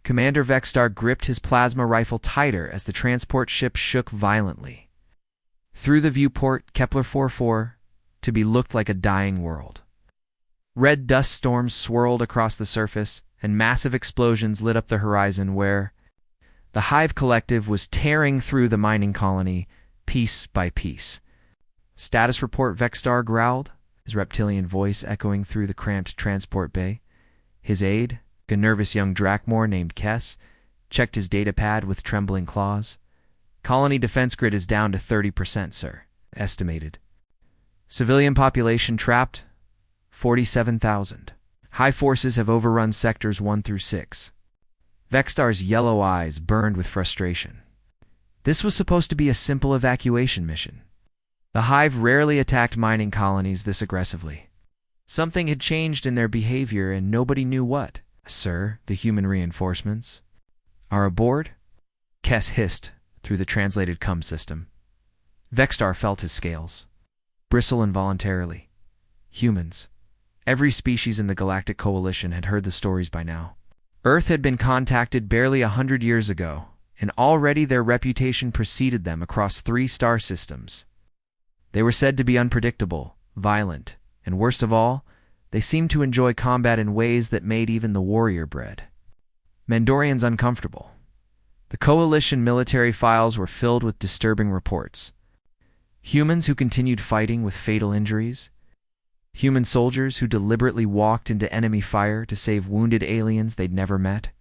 Commander Vexstar gripped his plasma rifle tighter as the transport ship shook violently. Through the viewport, Kepler 44 to be looked like a dying world. Red dust storms swirled across the surface, and massive explosions lit up the horizon where the Hive Collective was tearing through the mining colony, piece by piece. "Status report," Vexstar growled, his reptilian voice echoing through the cramped transport bay. His aide, a nervous young Drakmor named Kess, checked his datapad with trembling claws. "Colony defense grid is down to 30%, sir. Estimated. Civilian population trapped, 47,000. High forces have overrun sectors 1 through 6. Vexstar's yellow eyes burned with frustration. This was supposed to be a simple evacuation mission. The Hive rarely attacked mining colonies this aggressively. Something had changed in their behavior, and nobody knew what. "Sir, the human reinforcements are aboard?" Kess hissed through the translated cum system. Vexstar felt his scales bristle involuntarily. Humans. Every species in the Galactic Coalition had heard the stories by now. Earth had been contacted barely 100 years ago, and already their reputation preceded them across 3 star systems. They were said to be unpredictable, violent, and worst of all, they seemed to enjoy combat in ways that made even the warrior bred Mandorians uncomfortable. The Coalition military files were filled with disturbing reports. Humans who continued fighting with fatal injuries. Human soldiers who deliberately walked into enemy fire to save wounded aliens they'd never met.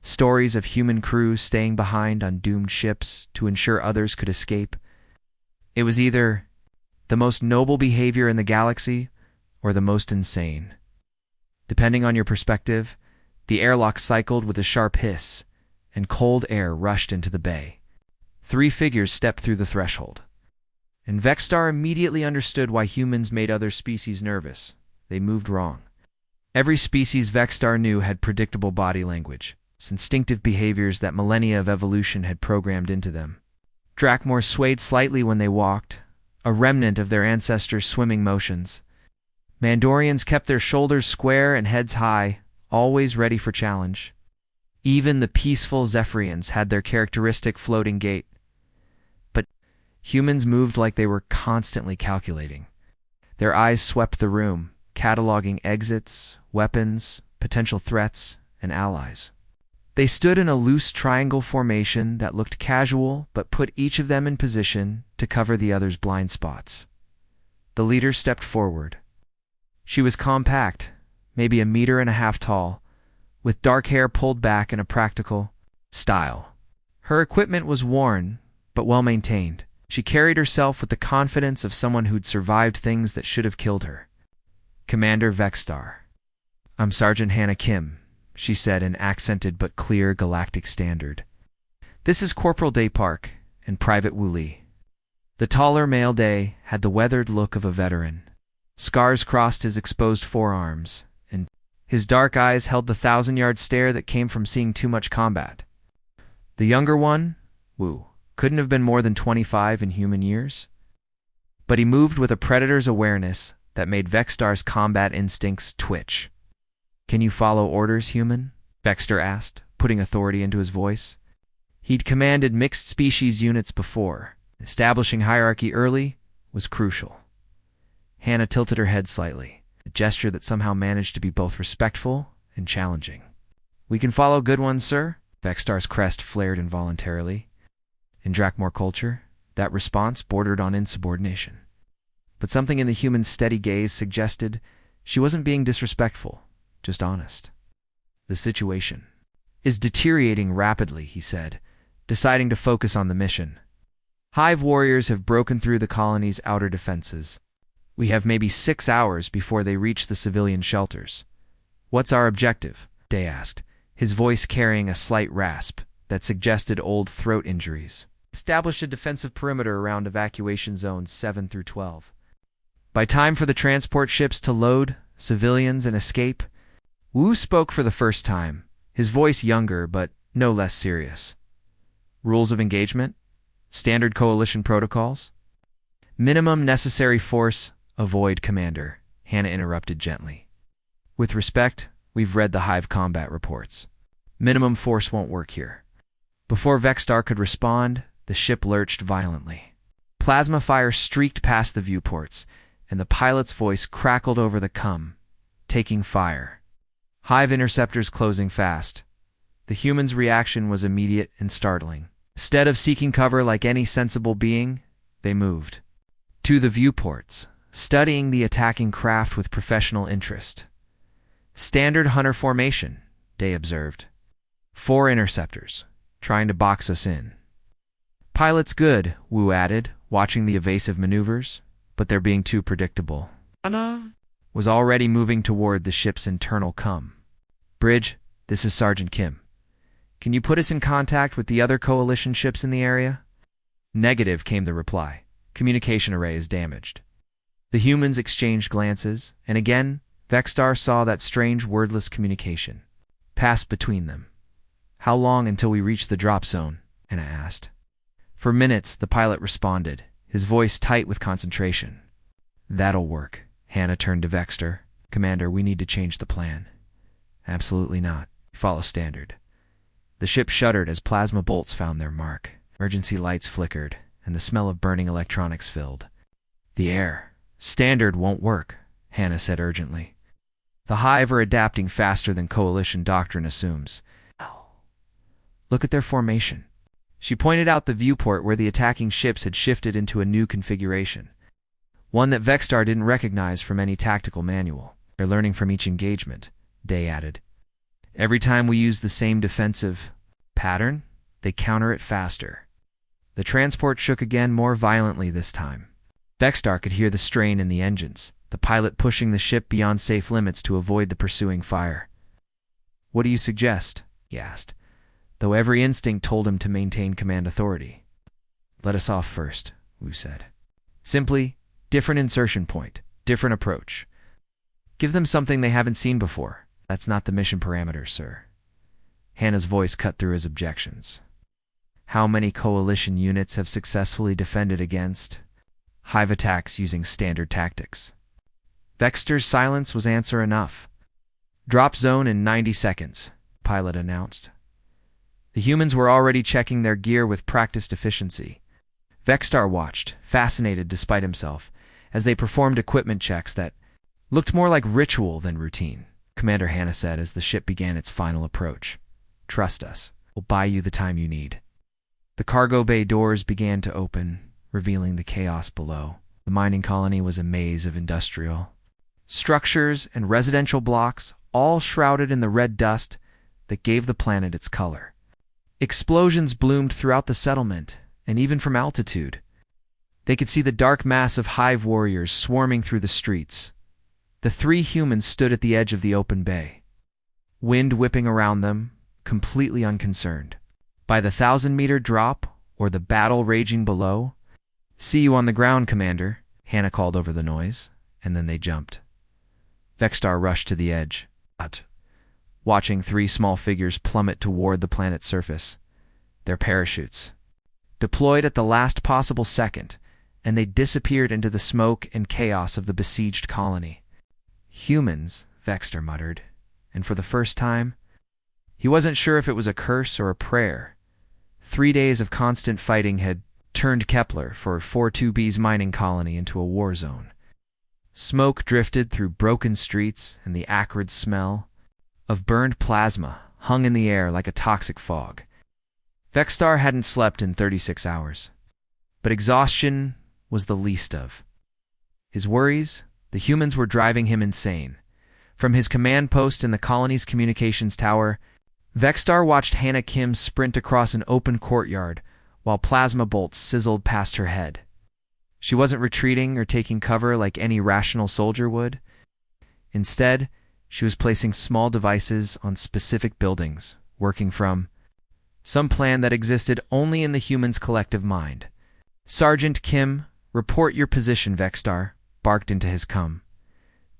Stories of human crews staying behind on doomed ships to ensure others could escape. It was either the most noble behavior in the galaxy or the most insane. Depending on your perspective, the airlock cycled with a sharp hiss, and cold air rushed into the bay. 3 figures stepped through the threshold. And Vexstar immediately understood why humans made other species nervous. They moved wrong. Every species Vexstar knew had predictable body language, instinctive behaviors that millennia of evolution had programmed into them. Drakmor swayed slightly when they walked, a remnant of their ancestors' swimming motions. Mandorians kept their shoulders square and heads high, always ready for challenge. Even the peaceful Zephyrians had their characteristic floating gait. But humans moved like they were constantly calculating. Their eyes swept the room, cataloging exits, weapons, potential threats, and allies. They stood in a loose triangle formation that looked casual but put each of them in position to cover the other's blind spots. The leader stepped forward. She was compact, maybe 1.5 meters tall, with dark hair pulled back in a practical style. Her equipment was worn, but well maintained. She carried herself with the confidence of someone who'd survived things that should have killed her. "Commander Vexstar." "I'm Sergeant Hannah Kim," she said in accented but clear galactic standard. "This is Corporal Day Park and Private Woolley." The taller male Day had the weathered look of a veteran. Scars crossed his exposed forearms, and his dark eyes held the 1,000-yard stare that came from seeing too much combat. The younger one, Wu, couldn't have been more than 25 in human years. But he moved with a predator's awareness that made Vexstar's combat instincts twitch. "Can you follow orders, human?" Vexstar asked, putting authority into his voice. He'd commanded mixed-species units before. Establishing hierarchy early was crucial. Hannah tilted her head slightly, a gesture that somehow managed to be both respectful and challenging. "We can follow good ones, sir." Vexstar's crest flared involuntarily. In Drakmor culture, that response bordered on insubordination. But something in the human's steady gaze suggested she wasn't being disrespectful, just honest. "The situation is deteriorating rapidly," he said, deciding to focus on the mission. "Hive warriors have broken through the colony's outer defenses. We have maybe 6 hours before they reach the civilian shelters." "What's our objective?" Day asked, his voice carrying a slight rasp that suggested old throat injuries. "Establish a defensive perimeter around evacuation zones 7 through 12. By time for the transport ships to load, civilians, and escape." Wu spoke for the first time, his voice younger but no less serious. "Rules of engagement? Standard coalition protocols?" "Minimum necessary force, avoid, Commander," Hannah interrupted gently. "With respect, we've read the Hive combat reports. Minimum force won't work here. Before Vexstar could respond, the ship lurched violently. Plasma fire streaked past the viewports, and the pilot's voice crackled over the taking fire. Hive interceptors closing fast. The humans' reaction was immediate and startling. Instead of seeking cover like any sensible being, they moved to the viewports, studying the attacking craft with professional interest. Standard hunter formation, they observed. 4 interceptors, trying to box us in. Pilot's good, Wu added, watching the evasive maneuvers, but they're being too predictable. Anna? Was already moving toward the ship's internal Bridge, this is Sergeant Kim. Can you put us in contact with the other coalition ships in the area? Negative, came the reply. Communication array is damaged. The humans exchanged glances, and again, Vexstar saw that strange wordless communication pass between them. How long until we reach the drop zone? Anna asked. For minutes, the pilot responded, his voice tight with concentration. That'll work. Hannah turned to Vexter. Commander, we need to change the plan. Absolutely not. Follow standard. The ship shuddered as plasma bolts found their mark. Emergency lights flickered, and the smell of burning electronics filled the air. Standard won't work, Hannah said urgently. The Hive are adapting faster than Coalition doctrine assumes. Look at their formation. She pointed out the viewport where the attacking ships had shifted into a new configuration, one that Vexstar didn't recognize from any tactical manual. They're learning from each engagement, Day added. Every time we use the same defensive pattern, they counter it faster. The transport shook again, more violently this time. Vexstar could hear the strain in the engines, the pilot pushing the ship beyond safe limits to avoid the pursuing fire. What do you suggest? He asked, though every instinct told him to maintain command authority. Let us off first, Wu said. Simply, different insertion point, different approach. Give them something they haven't seen before. That's not the mission parameters, sir. Hannah's voice cut through his objections. How many coalition units have successfully defended against Hive attacks using standard tactics? Vexter's silence was answer enough. Drop zone in 90 seconds, pilot announced. The humans were already checking their gear with practiced efficiency. Vexstar watched, fascinated despite himself, as they performed equipment checks that looked more like ritual than routine. Commander Hannah said as the ship began its final approach. Trust us. We'll buy you the time you need. The cargo bay doors began to open, revealing the chaos below. The mining colony was a maze of industrial structures and residential blocks, all shrouded in the red dust that gave the planet its color. Explosions bloomed throughout the settlement, and even from altitude. They could see the dark mass of Hive warriors swarming through the streets. The 3 humans stood at the edge of the open bay, wind whipping around them, completely unconcerned by the 1,000-meter drop or the battle raging below. See you on the ground, Commander, Hannah called over the noise, and then they jumped. Vexstar rushed to the edge, watching 3 small figures plummet toward the planet's surface. Their parachutes deployed at the last possible second, and they disappeared into the smoke and chaos of the besieged colony. Humans, Vexter muttered, and for the first time, he wasn't sure if it was a curse or a prayer. 3 days of constant fighting had turned Kepler for 42B's mining colony into a war zone. Smoke drifted through broken streets, and the acrid smell of burned plasma hung in the air like a toxic fog. Vexstar hadn't slept in 36 hours, but exhaustion was the least of his worries. The humans were driving him insane. From his command post in the colony's communications tower, Vexstar watched Hannah Kim sprint across an open courtyard while plasma bolts sizzled past her head. She wasn't retreating or taking cover like any rational soldier would. Instead, she was placing small devices on specific buildings, working from some plan that existed only in the humans' collective mind. Sergeant Kim, report your position, Vexstar, barked into his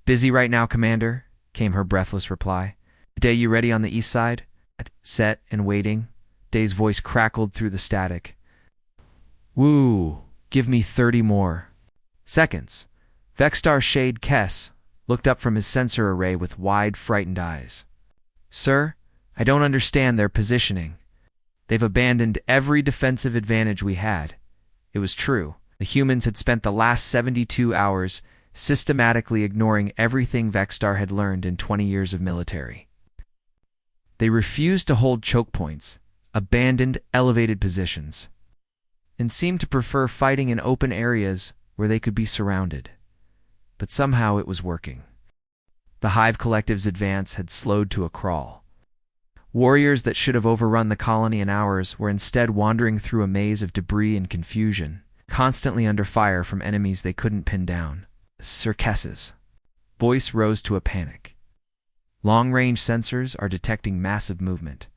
Busy right now, Commander, came her breathless reply. Day, you ready on the east side? Set and waiting. Day's voice crackled through the static. Woo, give me 30 more seconds. Vexstar Shade Kess looked up from his sensor array with wide, frightened eyes. Sir, I don't understand their positioning. They've abandoned every defensive advantage we had. It was true. The humans had spent the last 72 hours systematically ignoring everything Vexstar had learned in 20 years of military. They refused to hold choke points, abandoned elevated positions, and seemed to prefer fighting in open areas where they could be surrounded. But somehow it was working. The Hive Collective's advance had slowed to a crawl. Warriors that should have overrun the colony in hours were instead wandering through a maze of debris and confusion, constantly under fire from enemies they couldn't pin down. Circus's voice rose to a panic. Long-range sensors are detecting massive movement.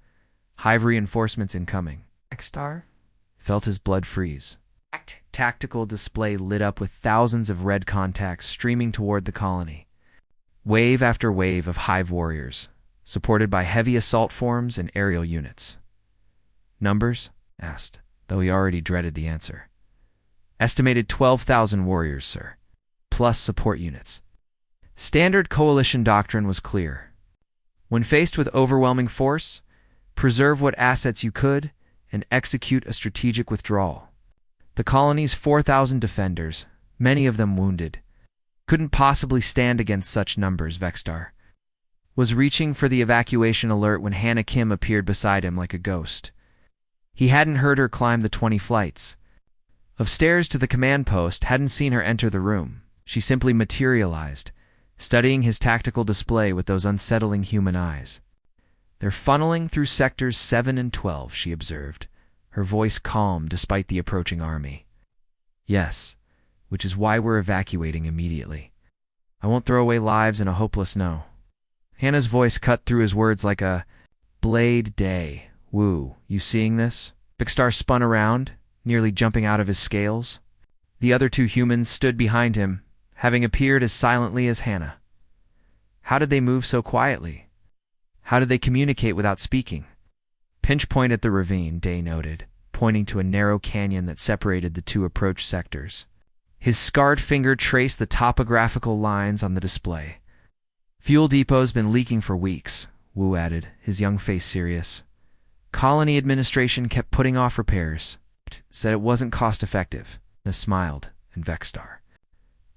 Hive reinforcements incoming. Vexstar felt his blood freeze. Tactical display lit up with thousands of red contacts streaming toward the colony. Wave after wave of Hive warriors, supported by heavy assault forms and aerial units. Numbers? Asked, though he already dreaded the answer. Estimated 12,000 warriors, sir, plus support units. Standard coalition doctrine was clear. When faced with overwhelming force, preserve what assets you could and execute a strategic withdrawal. The colony's 4,000 defenders, many of them wounded, couldn't possibly stand against such numbers. Vexstar was reaching for the evacuation alert when Hannah Kim appeared beside him like a ghost. He hadn't heard her climb the 20 flights of stairs to the command post, hadn't seen her enter the room. She simply materialized, studying his tactical display with those unsettling human eyes. They're funneling through sectors 7 and 12, she observed, her voice calm despite the approaching army. Yes, which is why we're evacuating immediately. I won't throw away lives in a hopeless no. Hannah's voice cut through his words like a blade day. Woo, you seeing this? Vexstar spun around, nearly jumping out of his scales. The other two humans stood behind him, having appeared as silently as Hannah. How did they move so quietly? How did they communicate without speaking? Pinch point at the ravine, Day noted, pointing to a narrow canyon that separated the two approach sectors. His scarred finger traced the topographical lines on the display. Fuel depot's been leaking for weeks, Wu added, his young face serious. Colony administration kept putting off repairs, said it wasn't cost-effective. He smiled, and Vexstar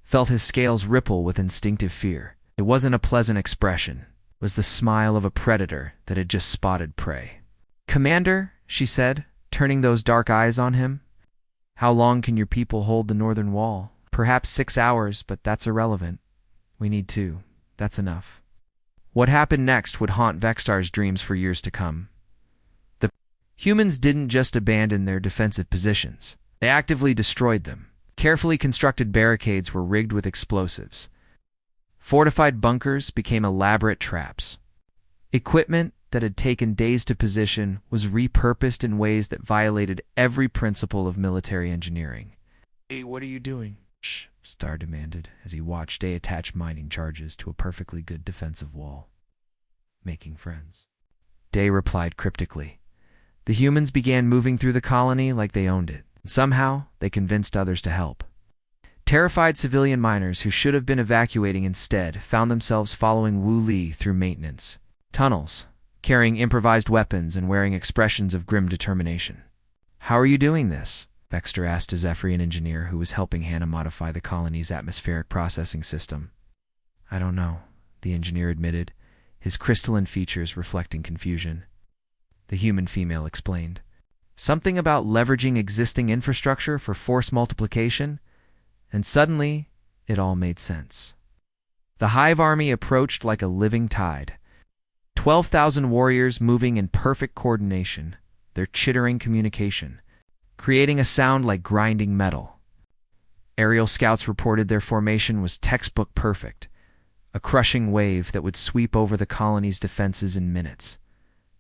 felt his scales ripple with instinctive fear. It wasn't a pleasant expression. It was the smile of a predator that had just spotted prey. Commander, she said, turning those dark eyes on him. How long can your people hold the northern wall? Perhaps 6 hours, but that's irrelevant. We need 2. That's enough. What happened next would haunt Vexstar's dreams for years to come. The humans didn't just abandon their defensive positions. They actively destroyed them. Carefully constructed barricades were rigged with explosives. Fortified bunkers became elaborate traps. Equipment that had taken days to position was repurposed in ways that violated every principle of military engineering. Hey, what are you doing? Shh, Star demanded as he watched Day attach mining charges to a perfectly good defensive wall. Making friends. Day replied cryptically. The humans began moving through the colony like they owned it. Somehow, they convinced others to help. Terrified civilian miners who should have been evacuating instead found themselves following Wu Li through maintenance tunnels, carrying improvised weapons and wearing expressions of grim determination. How are you doing this? Vexstar asked a Zephyrian engineer who was helping Hannah modify the colony's atmospheric processing system. I don't know, the engineer admitted, his crystalline features reflecting confusion. The human female explained. Something about leveraging existing infrastructure for force multiplication, and suddenly it all made sense. The Hive army approached like a living tide. 12,000 warriors moving in perfect coordination, their chittering communication, creating a sound like grinding metal. Aerial scouts reported their formation was textbook perfect, a crushing wave that would sweep over the colony's defenses in minutes.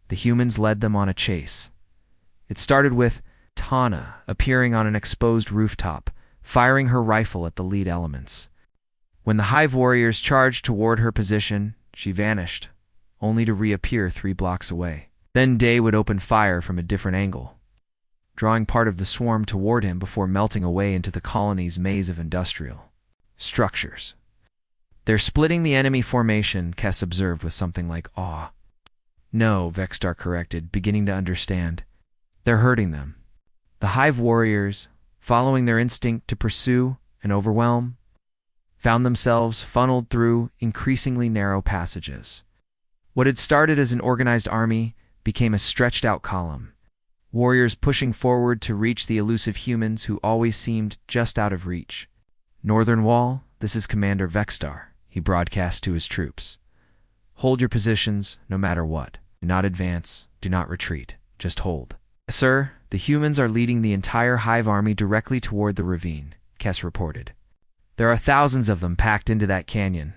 The humans led them on a chase. It started with Tana appearing on an exposed rooftop, firing her rifle at the lead elements. When the Hive warriors charged toward her position, she vanished, only to reappear 3 blocks away. Then Day would open fire from a different angle, drawing part of the swarm toward him before melting away into the colony's maze of industrial structures. They're splitting the enemy formation, Kess observed with something like awe. No, Vexstar corrected, beginning to understand. They're hurting them. The Hive warriors, following their instinct to pursue and overwhelm, found themselves funneled through increasingly narrow passages. What had started as an organized army became a stretched-out column, warriors pushing forward to reach the elusive humans who always seemed just out of reach. Northern Wall, this is Commander Vexstar, he broadcast to his troops. Hold your positions, no matter what. Do not advance, do not retreat, just hold. Sir, the humans are leading the entire Hive army directly toward the ravine, Kess reported. There are thousands of them packed into that canyon.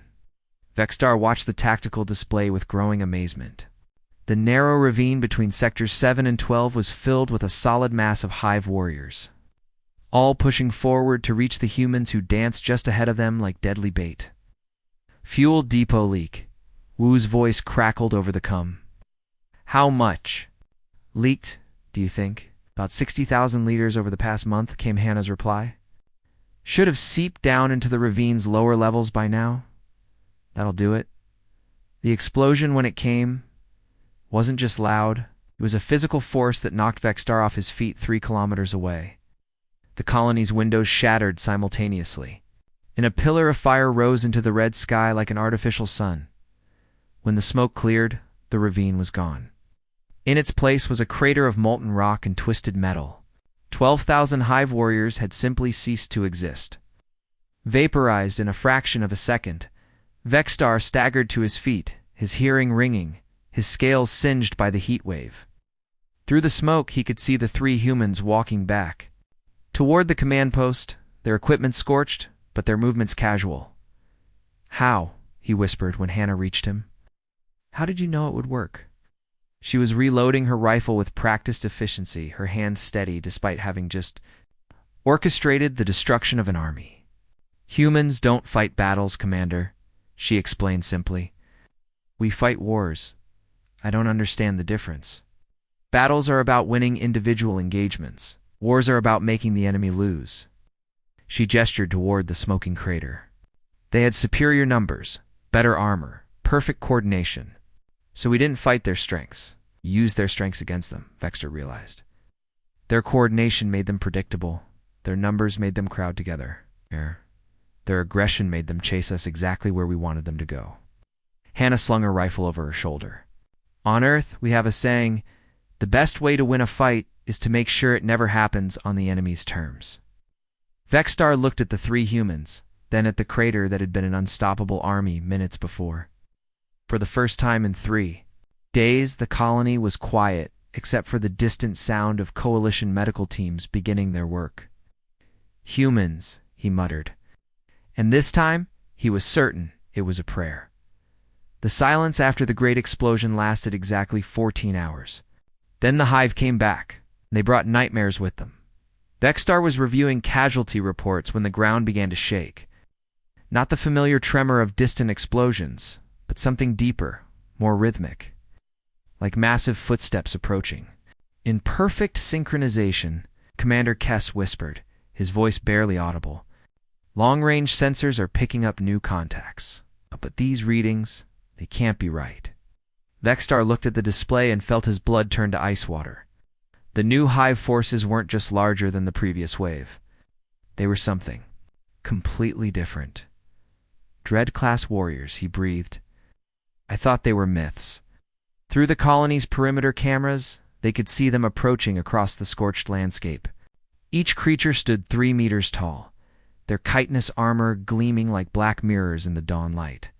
Vexstar watched the tactical display with growing amazement. The narrow ravine between Sectors 7 and 12 was filled with a solid mass of Hive warriors, all pushing forward to reach the humans who danced just ahead of them like deadly bait. Fuel depot leak. Wu's voice crackled over the cum. How much? Leaked, do you think? About 60,000 liters over the past month, came Hannah's reply. Should have seeped down into the ravine's lower levels by now. That'll do it. The explosion, when it came, wasn't just loud. It was a physical force that knocked Vexstar off his feet 3 kilometers away. The colony's windows shattered simultaneously, and a pillar of fire rose into the red sky like an artificial sun. When the smoke cleared, the ravine was gone. In its place was a crater of molten rock and twisted metal. 12,000 Hive warriors had simply ceased to exist. Vaporized in a fraction of a second, Vexstar staggered to his feet, his hearing ringing, his scales singed by the heat wave. Through the smoke, he could see the 3 humans walking back toward the command post, their equipment scorched, but their movements casual. How? He whispered when Hannah reached him. How did you know it would work? She was reloading her rifle with practiced efficiency, her hands steady despite having just orchestrated the destruction of an army. Humans don't fight battles, Commander, she explained simply. We fight wars. I don't understand the difference. Battles are about winning individual engagements. Wars are about making the enemy lose. She gestured toward the smoking crater. They had superior numbers, better armor, perfect coordination. So we didn't fight their strengths. We used their strengths against them, Vexstar realized. Their coordination made them predictable. Their numbers made them crowd together. Their aggression made them chase us exactly where we wanted them to go. Hannah slung her rifle over her shoulder. On Earth, we have a saying, the best way to win a fight is to make sure it never happens on the enemy's terms. Vexstar looked at the 3 humans, then at the crater that had been an unstoppable army minutes before. For the first time in 3 days, the colony was quiet, except for the distant sound of coalition medical teams beginning their work. Humans, he muttered. And this time, he was certain it was a prayer. The silence after the great explosion lasted exactly 14 hours. Then the Hive came back, and they brought nightmares with them. Vexstar was reviewing casualty reports when the ground began to shake. Not the familiar tremor of distant explosions, but something deeper, more rhythmic, like massive footsteps approaching. In perfect synchronization, Commander Kess whispered, his voice barely audible. Long-range sensors are picking up new contacts. But these readings, they can't be right. Vexstar looked at the display and felt his blood turn to ice water. The new Hive forces weren't just larger than the previous wave. They were something completely different. Dread-class warriors, he breathed. I thought they were myths. Through the colony's perimeter cameras, they could see them approaching across the scorched landscape. Each creature stood 3 meters tall, their chitinous armor gleaming like black mirrors in the dawn light.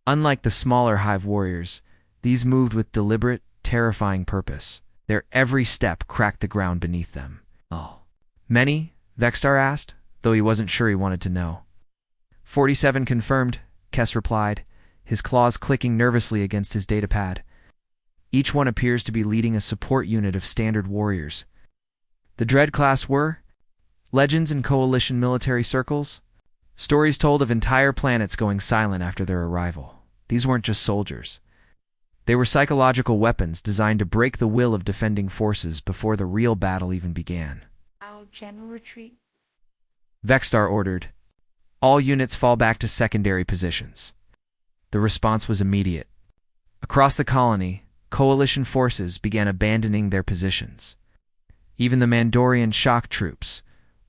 Unlike the smaller Hive warriors, these moved with deliberate, terrifying purpose. Their every step cracked the ground beneath them. Oh. Many? Vexstar asked, though he wasn't sure he wanted to know. 47 confirmed, Kess replied, his claws clicking nervously against his datapad. Each one appears to be leading a support unit of standard warriors. The Dread class were legends in coalition military circles. Stories told of entire planets going silent after their arrival. These weren't just soldiers. They were psychological weapons designed to break the will of defending forces before the real battle even began. Our general retreat. Vexstar ordered. All units fall back to secondary positions. The response was immediate. Across the colony, coalition forces began abandoning their positions. Even the Mandorian shock troops,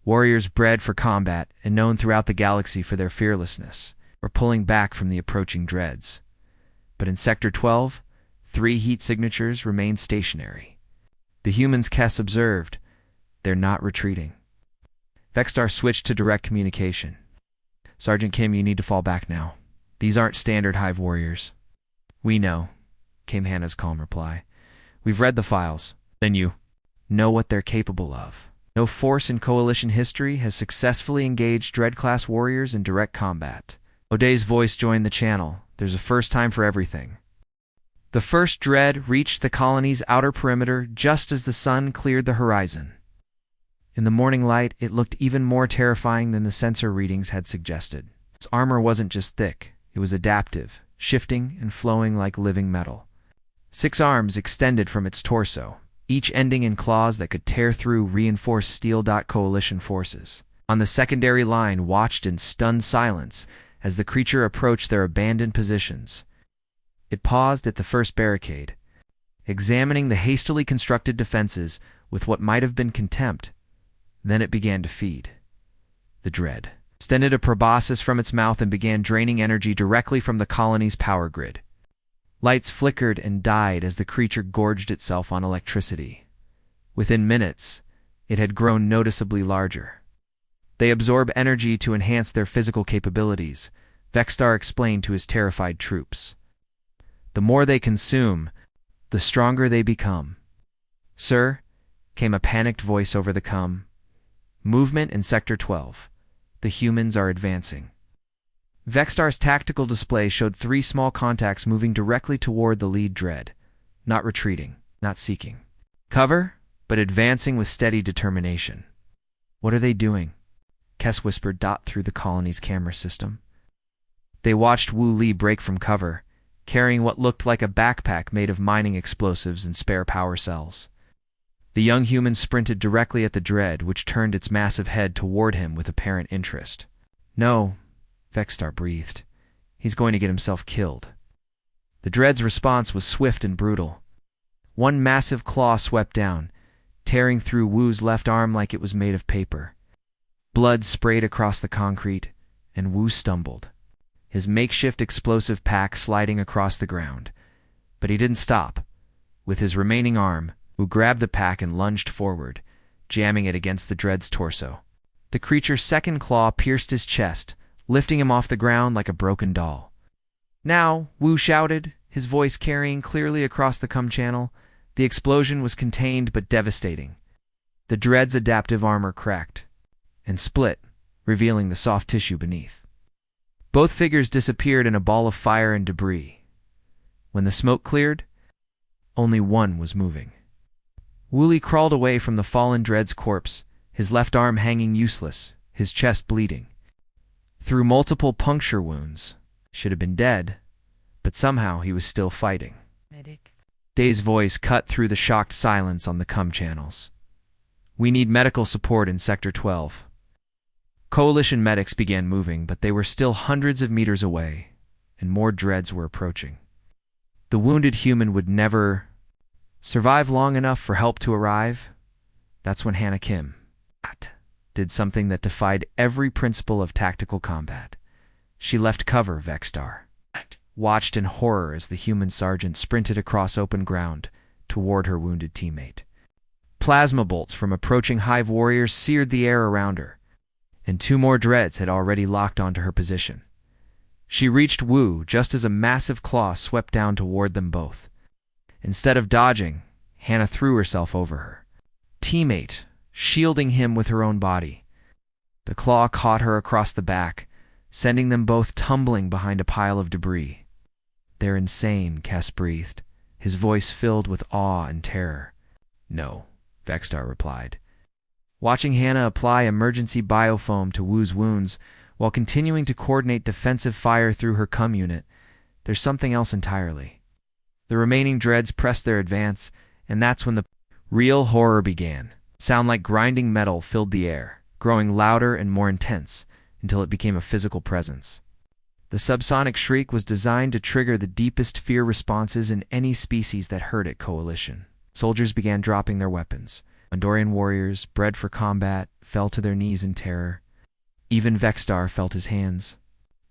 warriors bred for combat and known throughout the galaxy for their fearlessness, were pulling back from the approaching dreads. But in Sector 12, 3 heat signatures remained stationary. The humans Kess observed, they're not retreating. Vexstar switched to direct communication. Sergeant Kim, you need to fall back now. These aren't standard Hive warriors. We know, came Hannah's calm reply. We've read the files. Then you know what they're capable of. No force in Coalition history has successfully engaged Dread-class warriors in direct combat. O'Day's voice joined the channel. There's a first time for everything. The first Dread reached the colony's outer perimeter just as the sun cleared the horizon. In the morning light, it looked even more terrifying than the sensor readings had suggested. Its armor wasn't just thick, it was adaptive, shifting and flowing like living metal. 6 arms extended from its torso, each ending in claws that could tear through reinforced steel. Coalition forces on the secondary line watched in stunned silence as the creature approached their abandoned positions. It paused at the first barricade, examining the hastily constructed defenses with what might have been contempt. Then it began to feed. The Dread extended a proboscis from its mouth and began draining energy directly from the colony's power grid. Lights flickered and died as the creature gorged itself on electricity. Within minutes, it had grown noticeably larger. They absorb energy to enhance their physical capabilities, Vexstar explained to his terrified troops. The more they consume, the stronger they become. Sir, came a panicked voice over the comm. Movement in Sector 12. The humans are advancing. Vexstar's tactical display showed 3 small contacts moving directly toward the lead Dread. Not retreating, not seeking cover, but advancing with steady determination. What are they doing? Kess whispered through the colony's camera system. They watched Wu Li break from cover, carrying what looked like a backpack made of mining explosives and spare power cells. The young human sprinted directly at the Dread, which turned its massive head toward him with apparent interest. No, Vexstar breathed. He's going to get himself killed. The Dread's response was swift and brutal. One massive claw swept down, tearing through Wu's left arm like it was made of paper. Blood sprayed across the concrete, and Wu stumbled, his makeshift explosive pack sliding across the ground. But he didn't stop. With his remaining arm, Wu grabbed the pack and lunged forward, jamming it against the Dread's torso. The creature's second claw pierced his chest, lifting him off the ground like a broken doll. Now, Wu shouted, his voice carrying clearly across the comm channel. The explosion was contained but devastating. The Dread's adaptive armor cracked and split, revealing the soft tissue beneath. Both figures disappeared in a ball of fire and debris. When the smoke cleared, only one was moving. Wu Li crawled away from the fallen Dread's corpse, his left arm hanging useless, his chest bleeding. Through multiple puncture wounds, should have been dead, but somehow he was still fighting. Medic. Day's voice cut through the shocked silence on the comm channels. We need medical support in Sector 12. Coalition medics began moving, but they were still hundreds of meters away, and more Dreads were approaching. The wounded human would never survive long enough for help to arrive. That's when Hannah Kim did something that defied every principle of tactical combat. She left cover. Vexstar watched in horror as the human sergeant sprinted across open ground toward her wounded teammate. Plasma bolts from approaching Hive warriors seared the air around her, and 2 more Dreads had already locked onto her position. She reached Wu just as a massive claw swept down toward them both. Instead of dodging, Hannah threw herself over her teammate, shielding him with her own body. The claw caught her across the back, sending them both tumbling behind a pile of debris. They're insane, Kess breathed, his voice filled with awe and terror. No, Vexstar replied, watching Hannah apply emergency biofoam to Wu's wounds while continuing to coordinate defensive fire through her comm unit. There's something else entirely. The remaining Dreads pressed their advance, and that's when the real horror began. Sound like grinding metal filled the air, growing louder and more intense until it became a physical presence. The subsonic shriek was designed to trigger the deepest fear responses in any species that heard it. Coalition soldiers began dropping their weapons. Andorian warriors, bred for combat, fell to their knees in terror. Even Vexstar felt his hands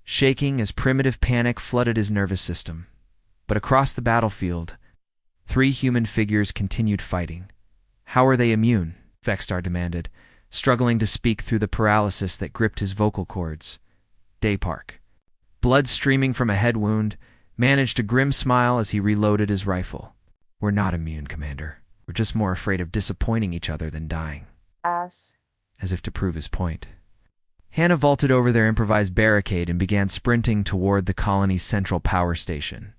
shaking as primitive panic flooded his nervous system. But across the battlefield, 3 human figures continued fighting. How are they immune? Vexstar demanded, struggling to speak through the paralysis that gripped his vocal cords. Daypark, blood streaming from a head wound, managed a grim smile as he reloaded his rifle. We're not immune, Commander. We're just more afraid of disappointing each other than dying. As if to prove his point, Hannah vaulted over their improvised barricade and began sprinting toward the colony's central power station.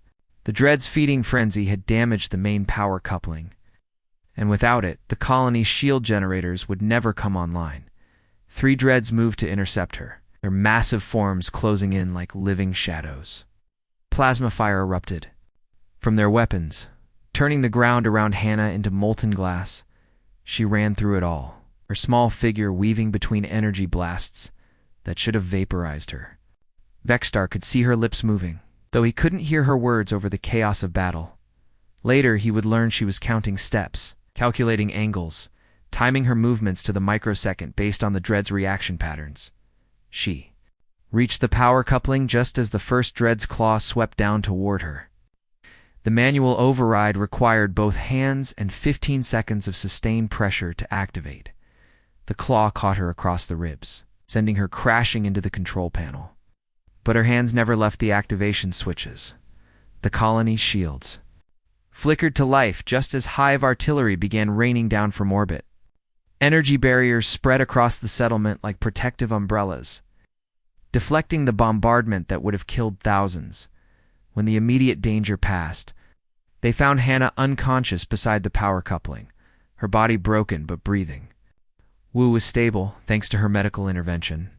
The Dread's feeding frenzy had damaged the main power coupling, and without it, the colony's shield generators would never come online. 3 Dreads moved to intercept her, their massive forms closing in like living shadows. Plasma fire erupted from their weapons, turning the ground around Hannah into molten glass. She ran through it all, her small figure weaving between energy blasts that should have vaporized her. Vexstar could see her lips moving, though he couldn't hear her words over the chaos of battle. Later, he would learn she was counting steps, calculating angles, timing her movements to the microsecond based on the Dread's reaction patterns. She reached the power coupling just as the first Dread's claw swept down toward her. The manual override required both hands and 15 seconds of sustained pressure to activate. The claw caught her across the ribs, sending her crashing into the control panel. But her hands never left the activation switches. The colony's shields flickered to life just as hive artillery began raining down from orbit. Energy barriers spread across the settlement like protective umbrellas, deflecting the bombardment that would have killed thousands. When the immediate danger passed, they found Hannah unconscious beside the power coupling, her body broken but breathing. Wu was stable, thanks to her medical intervention,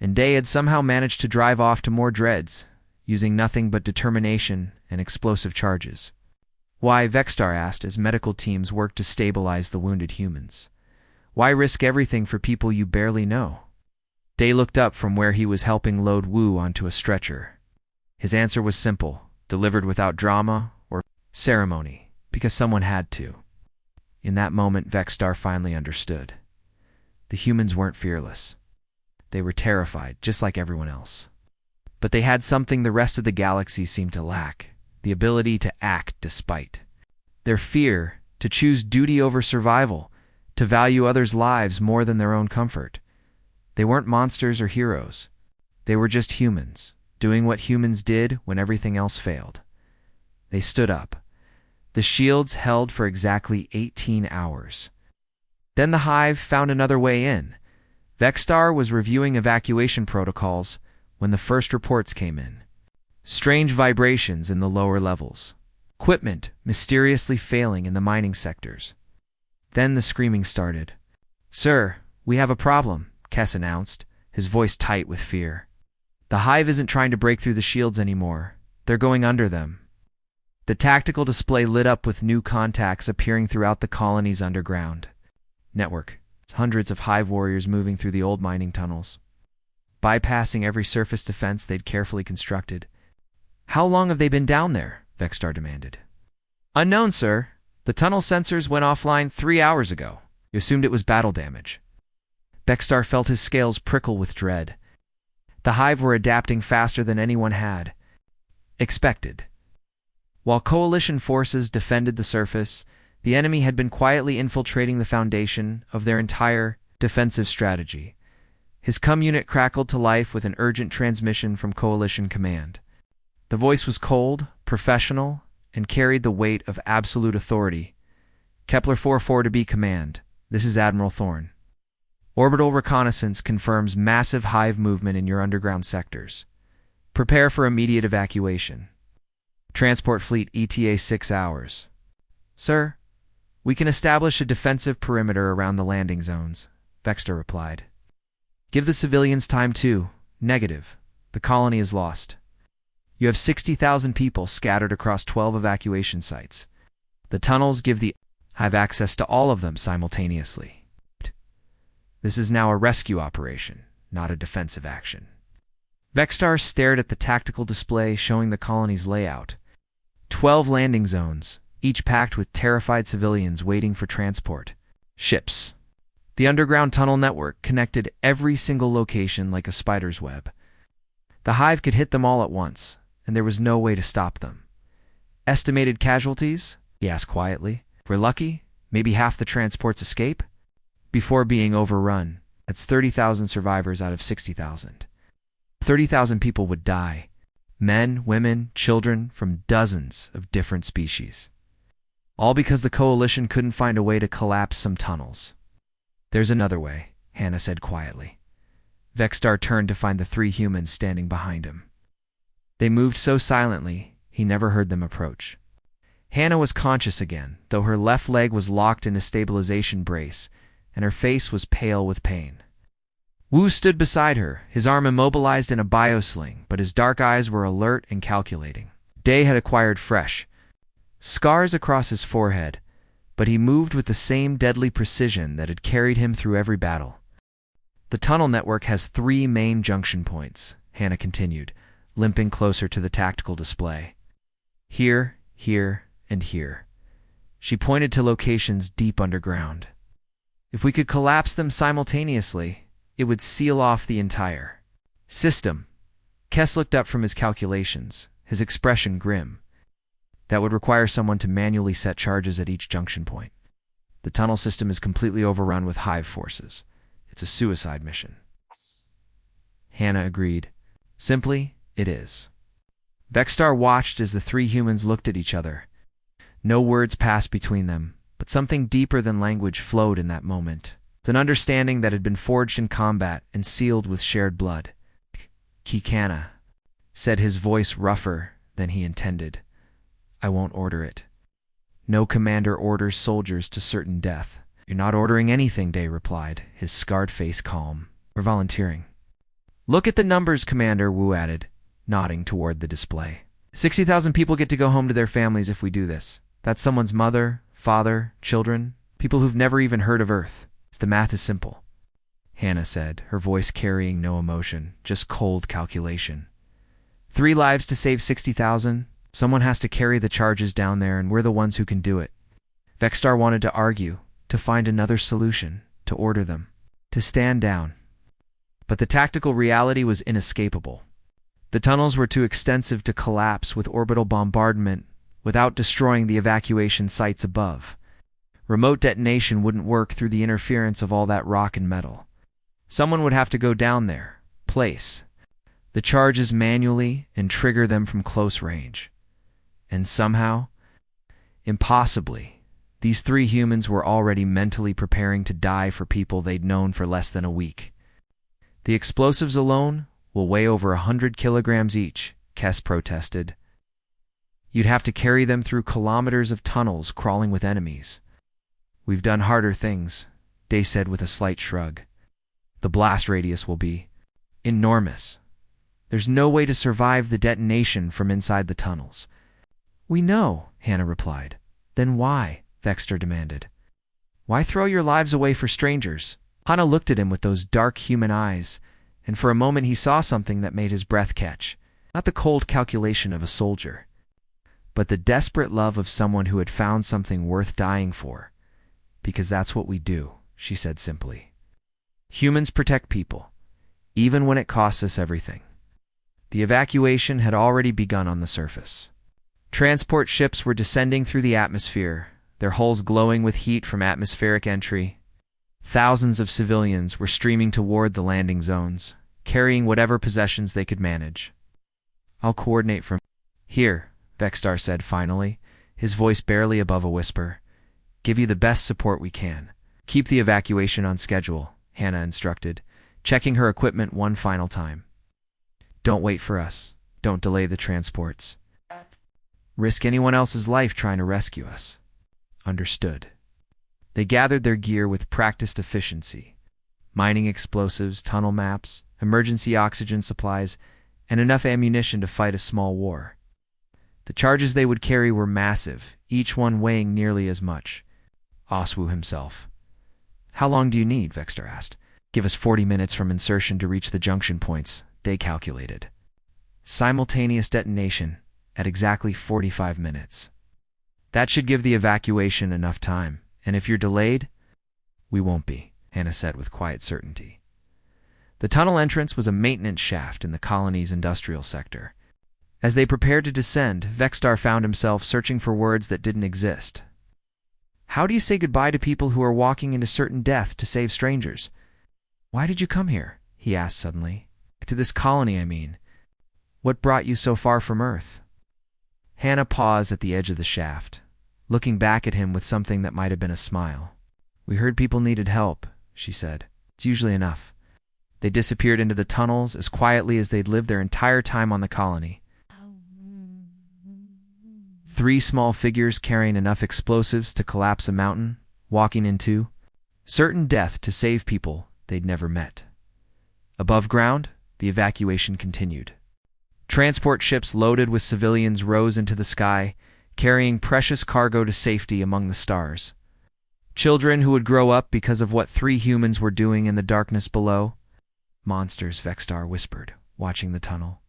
and Day had somehow managed to drive off to more Dreads, using nothing but determination and explosive charges. Why, Vexstar asked as medical teams worked to stabilize the wounded humans. Why risk everything for people you barely know? Day looked up from where he was helping load Wu onto a stretcher. His answer was simple, delivered without drama or ceremony, because someone had to. In that moment, Vexstar finally understood. The humans weren't fearless. They were terrified, just like everyone else. But they had something the rest of the galaxy seemed to lack, the ability to act despite their fear, to choose duty over survival, to value others' lives more than their own comfort. They weren't monsters or heroes. They were just humans, doing what humans did when everything else failed. They stood up. The shields held for exactly 18 hours. Then the hive found another way in. Vexstar was reviewing evacuation protocols when the first reports came in. Strange vibrations in the lower levels. Equipment mysteriously failing in the mining sectors. Then the screaming started. "Sir, we have a problem," Kess announced, his voice tight with fear. "The hive isn't trying to break through the shields anymore. They're going under them." The tactical display lit up with new contacts appearing throughout the colony's underground network. Hundreds of hive warriors moving through the old mining tunnels, bypassing every surface defense they'd carefully constructed. "How long have they been down there?" Vexstar demanded. "Unknown, sir. The tunnel sensors went offline 3 hours ago. You assumed it was battle damage." Vexstar felt his scales prickle with dread. The hive were adapting faster than anyone had expected. While coalition forces defended the surface, the enemy had been quietly infiltrating the foundation of their entire defensive strategy. His comm unit crackled to life with an urgent transmission from Coalition Command. The voice was cold, professional, and carried the weight of absolute authority. "Kepler 44 to be command. This is Admiral Thorne. Orbital reconnaissance confirms massive hive movement in your underground sectors. Prepare for immediate evacuation. Transport fleet ETA 6 hours. Sir, we can establish a defensive perimeter around the landing zones," Vexstar replied. "Give the civilians time too." "Negative. The colony is lost. You have 60,000 people scattered across 12 evacuation sites. The tunnels give the hive access to all of them simultaneously. This is now a rescue operation, not a defensive action." Vexstar stared at the tactical display showing the colony's layout. 12 landing zones, each packed with terrified civilians waiting for transport. Ships. The underground tunnel network connected every single location like a spider's web. The hive could hit them all at once, and there was no way to stop them. Estimated casualties? He asked quietly. If we're lucky, maybe half the transports escape? Before being overrun, that's 30,000 survivors out of 60,000. 30,000 people would die. Men, women, children from dozens of different species. All because the coalition couldn't find a way to collapse some tunnels. There's another way, Hannah said quietly. Vexstar turned to find the 3 humans standing behind him. They moved so silently, he never heard them approach. Hannah was conscious again, though her left leg was locked in a stabilization brace, and her face was pale with pain. Wu stood beside her, his arm immobilized in a biosling, but his dark eyes were alert and calculating. Day had acquired fresh scars across his forehead, but he moved with the same deadly precision that had carried him through every battle. The tunnel network has 3 main junction points, Hannah continued, limping closer to the tactical display. Here, here, and here. She pointed to locations deep underground. If we could collapse them simultaneously, it would seal off the entire system. Kess looked up from his calculations, his expression grim. That would require someone to manually set charges at each junction point. The tunnel system is completely overrun with hive forces. It's a suicide mission. Hannah agreed. Simply, it is. Vexstar watched as the 3 humans looked at each other. No words passed between them, but something deeper than language flowed in that moment. It's an understanding that had been forged in combat and sealed with shared blood. Kikana, said his voice rougher than he intended. I won't order it. No commander orders soldiers to certain death. You're not ordering anything, Day replied, his scarred face calm. We're volunteering. Look at the numbers, Commander, Wu added, nodding toward the display. 60,000 people get to go home to their families if we do this. That's someone's mother, father, children, people who've never even heard of Earth. The math is simple, Hannah said, her voice carrying no emotion, just cold calculation. 3 lives to save 60,000. Someone has to carry the charges down there, and we're the ones who can do it. Vexstar wanted to argue, to find another solution, to order them, to stand down. But the tactical reality was inescapable. The tunnels were too extensive to collapse with orbital bombardment without destroying the evacuation sites above. Remote detonation wouldn't work through the interference of all that rock and metal. Someone would have to go down there, place the charges manually, and trigger them from close range. And somehow, impossibly, these 3 humans were already mentally preparing to die for people they'd known for less than a week. The explosives alone will weigh over 100 kilograms each, Kess protested. You'd have to carry them through kilometers of tunnels crawling with enemies. We've done harder things, Day said with a slight shrug. The blast radius will be enormous. There's no way to survive the detonation from inside the tunnels. We know, Hannah replied. Then why? Vexstar demanded. Why throw your lives away for strangers? Hannah looked at him with those dark human eyes, and for a moment he saw something that made his breath catch. Not the cold calculation of a soldier, but the desperate love of someone who had found something worth dying for. Because that's what we do, she said simply. Humans protect people, even when it costs us everything. The evacuation had already begun on the surface. Transport ships were descending through the atmosphere, their hulls glowing with heat from atmospheric entry. Thousands of civilians were streaming toward the landing zones, carrying whatever possessions they could manage. I'll coordinate from here, Vexstar said finally, his voice barely above a whisper. Give you the best support we can. Keep the evacuation on schedule, Hannah instructed, checking her equipment one final time. Don't wait for us. Don't delay the transports. Risk anyone else's life trying to rescue us. Understood. They gathered their gear with practiced efficiency. Mining explosives, tunnel maps, emergency oxygen supplies, and enough ammunition to fight a small war. The charges they would carry were massive, each one weighing nearly as much. Oswu himself. How long do you need? Vexstar asked. Give us 40 minutes from insertion to reach the junction points, they calculated. Simultaneous detonation at exactly 45 minutes. That should give the evacuation enough time, and if you're delayed, we won't be, Hannah said with quiet certainty. The tunnel entrance was a maintenance shaft in the colony's industrial sector. As they prepared to descend, Vexstar found himself searching for words that didn't exist. How do you say goodbye to people who are walking into certain death to save strangers? Why did you come here? He asked suddenly. To this colony, I mean. What brought you so far from Earth? Hannah paused at the edge of the shaft, looking back at him with something that might have been a smile. We heard people needed help, she said. It's usually enough. They disappeared into the tunnels as quietly as they'd lived their entire time on the colony. 3 small figures carrying enough explosives to collapse a mountain, walking into certain death to save people they'd never met. Above ground, the evacuation continued. Transport ships loaded with civilians rose into the sky, carrying precious cargo to safety among the stars. Children who would grow up because of what 3 humans were doing in the darkness below. Monsters, Vexstar whispered, watching the tunnel.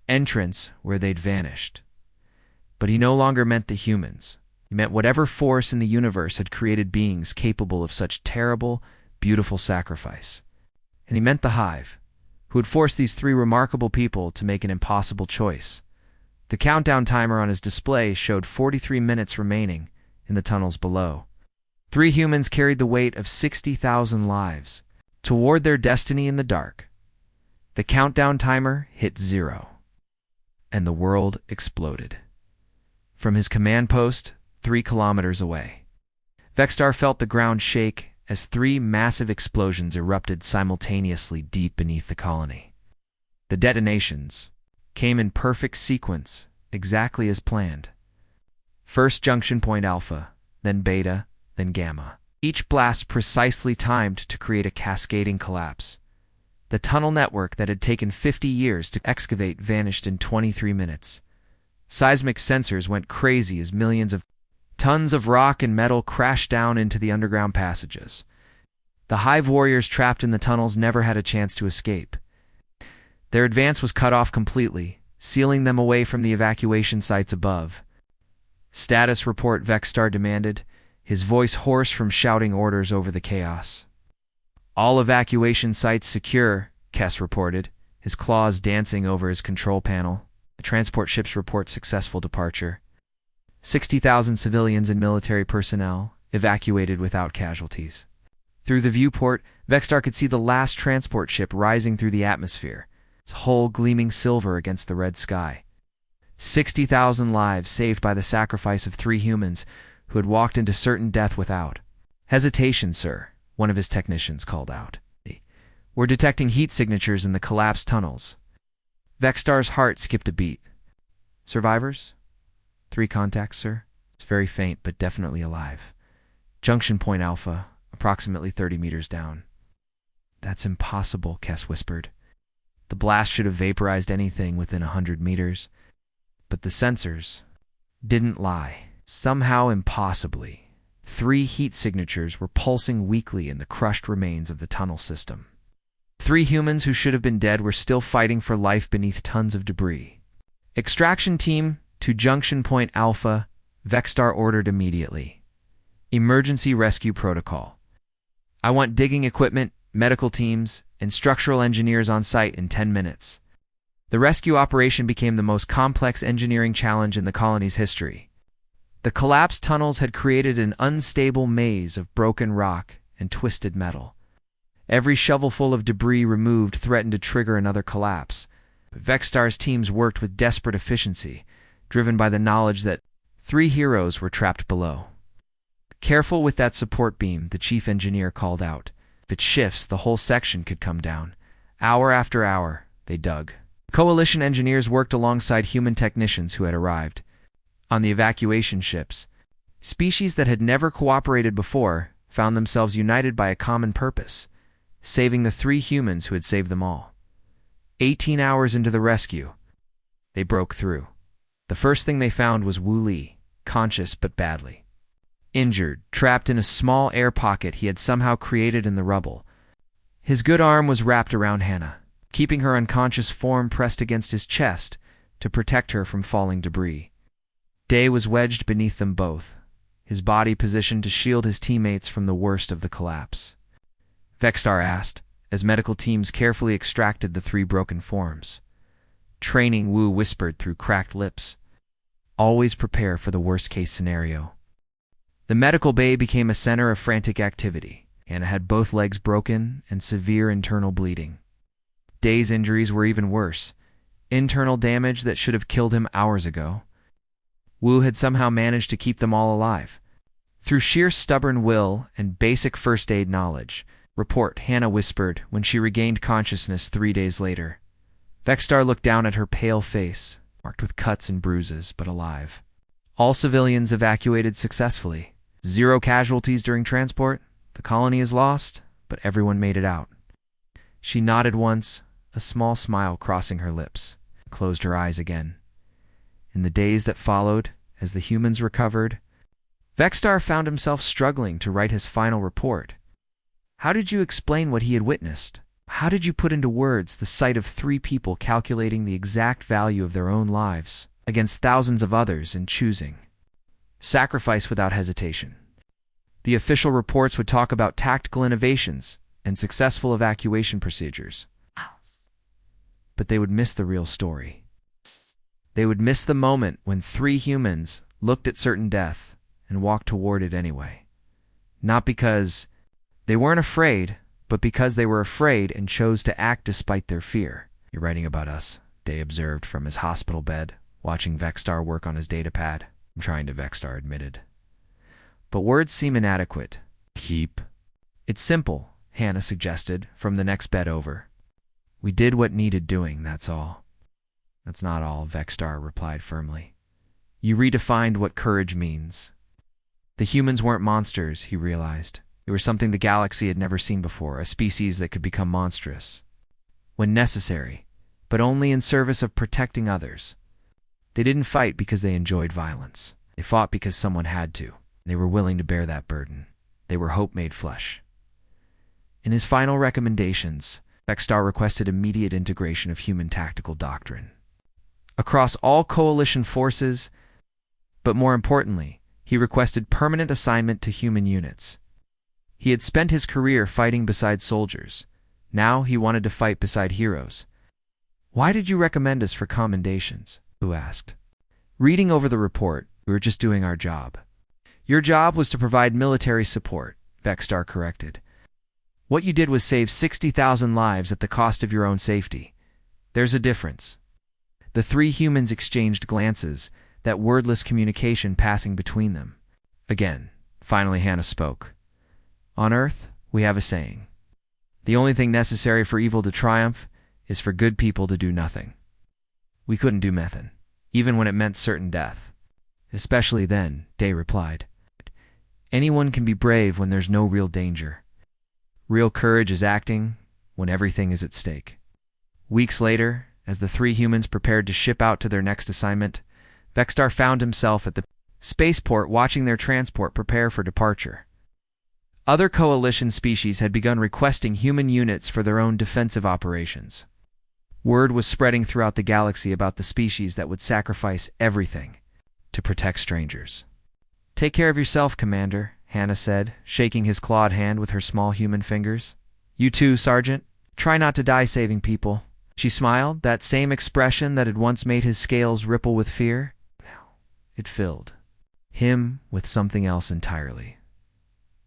Entrance where they'd vanished. But he no longer meant the humans. He meant whatever force in the universe had created beings capable of such terrible, beautiful sacrifice. And he meant the Hive, who had forced these 3 remarkable people to make an impossible choice. The countdown timer on his display showed 43 minutes remaining in the tunnels below. 3 humans carried the weight of 60,000 lives toward their destiny in the dark. The countdown timer hit 0, and the world exploded. From his command post, 3 kilometers away, Vexstar felt the ground shake as 3 massive explosions erupted simultaneously deep beneath the colony. The detonations came in perfect sequence, exactly as planned. First junction point Alpha, then Beta, then Gamma. Each blast precisely timed to create a cascading collapse. The tunnel network that had taken 50 years to excavate vanished in 23 minutes. Seismic sensors went crazy as millions of tons of rock and metal crashed down into the underground passages. The Hive warriors trapped in the tunnels never had a chance to escape. Their advance was cut off completely, sealing them away from the evacuation sites above. Status report, Vexstar demanded, his voice hoarse from shouting orders over the chaos. All evacuation sites secure, Kess reported, his claws dancing over his control panel. The transport ships report successful departure. 60,000 civilians and military personnel evacuated without casualties. Through the viewport, Vexstar could see the last transport ship rising through the atmosphere, its hull gleaming silver against the red sky. 60,000 lives saved by the sacrifice of 3 humans who had walked into certain death without hesitation, sir, one of his technicians called out. We're detecting heat signatures in the collapsed tunnels. Vexstar's heart skipped a beat. Survivors? 3 contacts, sir. It's very faint, but definitely alive. Junction point Alpha, approximately 30 meters down. That's impossible, Kess whispered. The blast should have vaporized anything within 100 meters. But the sensors didn't lie. Somehow, impossibly, 3 heat signatures were pulsing weakly in the crushed remains of the tunnel system. 3 humans who should have been dead were still fighting for life beneath tons of debris. Extraction team to Junction Point Alpha, Vexstar ordered immediately. Emergency rescue protocol. I want digging equipment, medical teams, and structural engineers on site in 10 minutes. The rescue operation became the most complex engineering challenge in the colony's history. The collapsed tunnels had created an unstable maze of broken rock and twisted metal. Every shovelful of debris removed threatened to trigger another collapse, but Vexstar's teams worked with desperate efficiency, driven by the knowledge that 3 heroes were trapped below. Careful with that support beam, the chief engineer called out. If it shifts, the whole section could come down. Hour after hour, they dug. Coalition engineers worked alongside human technicians who had arrived. On the evacuation ships, species that had never cooperated before found themselves united by a common purpose, saving the 3 humans who had saved them all. 18 hours into the rescue, they broke through. The first thing they found was Wu Li, conscious but badly injured, trapped in a small air pocket he had somehow created in the rubble. His good arm was wrapped around Hannah. keeping her unconscious form pressed against his chest to protect her from falling debris. Day was wedged beneath them both, his body positioned to shield his teammates from the worst of the collapse. Vexstar asked, as medical teams carefully extracted the three broken forms. Training Wu whispered through cracked lips. Always prepare for the worst-case scenario. The medical bay became a center of frantic activity. Hannah had both legs broken and severe internal bleeding. Day's injuries were even worse, internal damage that should have killed him hours ago. Wu had somehow managed to keep them all alive. Through sheer stubborn will and basic first aid knowledge, report, Hannah whispered when she regained consciousness 3 days later. Vexstar looked down at her pale face, marked with cuts and bruises, but alive. All civilians evacuated successfully. 0 casualties during transport. The colony is lost, but everyone made it out. She nodded once, a small smile crossing her lips, closed her eyes again. In the days that followed, as the humans recovered, Vexstar found himself struggling to write his final report. How did you explain what he had witnessed? How did you put into words the sight of 3 people calculating the exact value of their own lives against thousands of others and choosing sacrifice without hesitation? The official reports would talk about tactical innovations and successful evacuation procedures. But they would miss the real story. They would miss the moment when 3 humans looked at certain death and walked toward it anyway. Not because they weren't afraid, but because they were afraid and chose to act despite their fear. You're writing about us, Day observed from his hospital bed, watching Vexstar work on his datapad. I'm trying to, Vexstar admitted. But words seem inadequate. Keep. It's simple, Hannah suggested from the next bed over. We did what needed doing, that's all. That's not all, Vexstar replied firmly. You redefined what courage means. The humans weren't monsters, he realized. They were something the galaxy had never seen before, a species that could become monstrous. When necessary, but only in service of protecting others. They didn't fight because they enjoyed violence. They fought because someone had to. They were willing to bear that burden. They were hope made flesh. In his final recommendations, Vexstar requested immediate integration of human tactical doctrine across all coalition forces, but more importantly, he requested permanent assignment to human units. He had spent his career fighting beside soldiers. Now he wanted to fight beside heroes. Why did you recommend us for commendations? Wu asked. Reading over the report, we were just doing our job. Your job was to provide military support, Vexstar corrected. What you did was save 60,000 lives at the cost of your own safety. There's a difference. The 3 humans exchanged glances, that wordless communication passing between them. Again, finally Hannah spoke. On Earth, we have a saying. The only thing necessary for evil to triumph is for good people to do nothing. We couldn't do nothing, even when it meant certain death. Especially then, Day replied. Anyone can be brave when there's no real danger. Real courage is acting when everything is at stake. Weeks later, as the 3 humans prepared to ship out to their next assignment, Vexstar found himself at the spaceport watching their transport prepare for departure. Other coalition species had begun requesting human units for their own defensive operations. Word was spreading throughout the galaxy about the species that would sacrifice everything to protect strangers. Take care of yourself, Commander, Hannah said, shaking his clawed hand with her small human fingers. You too, Sergeant. Try not to die saving people. She smiled, that same expression that had once made his scales ripple with fear. Now it filled him with something else entirely.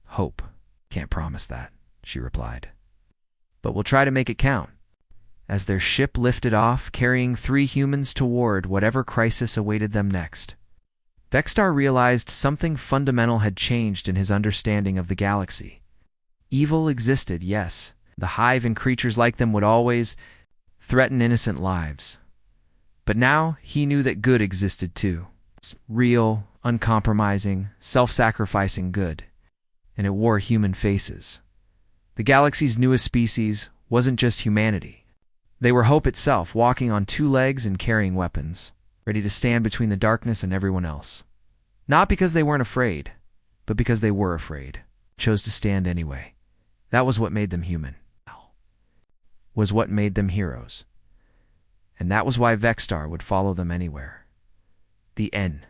Hope. Can't promise that, she replied. But we'll try to make it count. As their ship lifted off, carrying 3 humans toward whatever crisis awaited them next, Vexstar realized something fundamental had changed in his understanding of the galaxy. Evil existed, yes. The Hive and creatures like them would always threaten innocent lives. But now he knew that good existed too. It's real, uncompromising, self-sacrificing good. And it wore human faces. The galaxy's newest species wasn't just humanity. They were hope itself, walking on 2 legs and carrying weapons, ready to stand between the darkness and everyone else. Not because they weren't afraid, but because they were afraid, chose to stand anyway. That was what made them human. was what made them heroes. And that was why Vexstar would follow them anywhere. The N.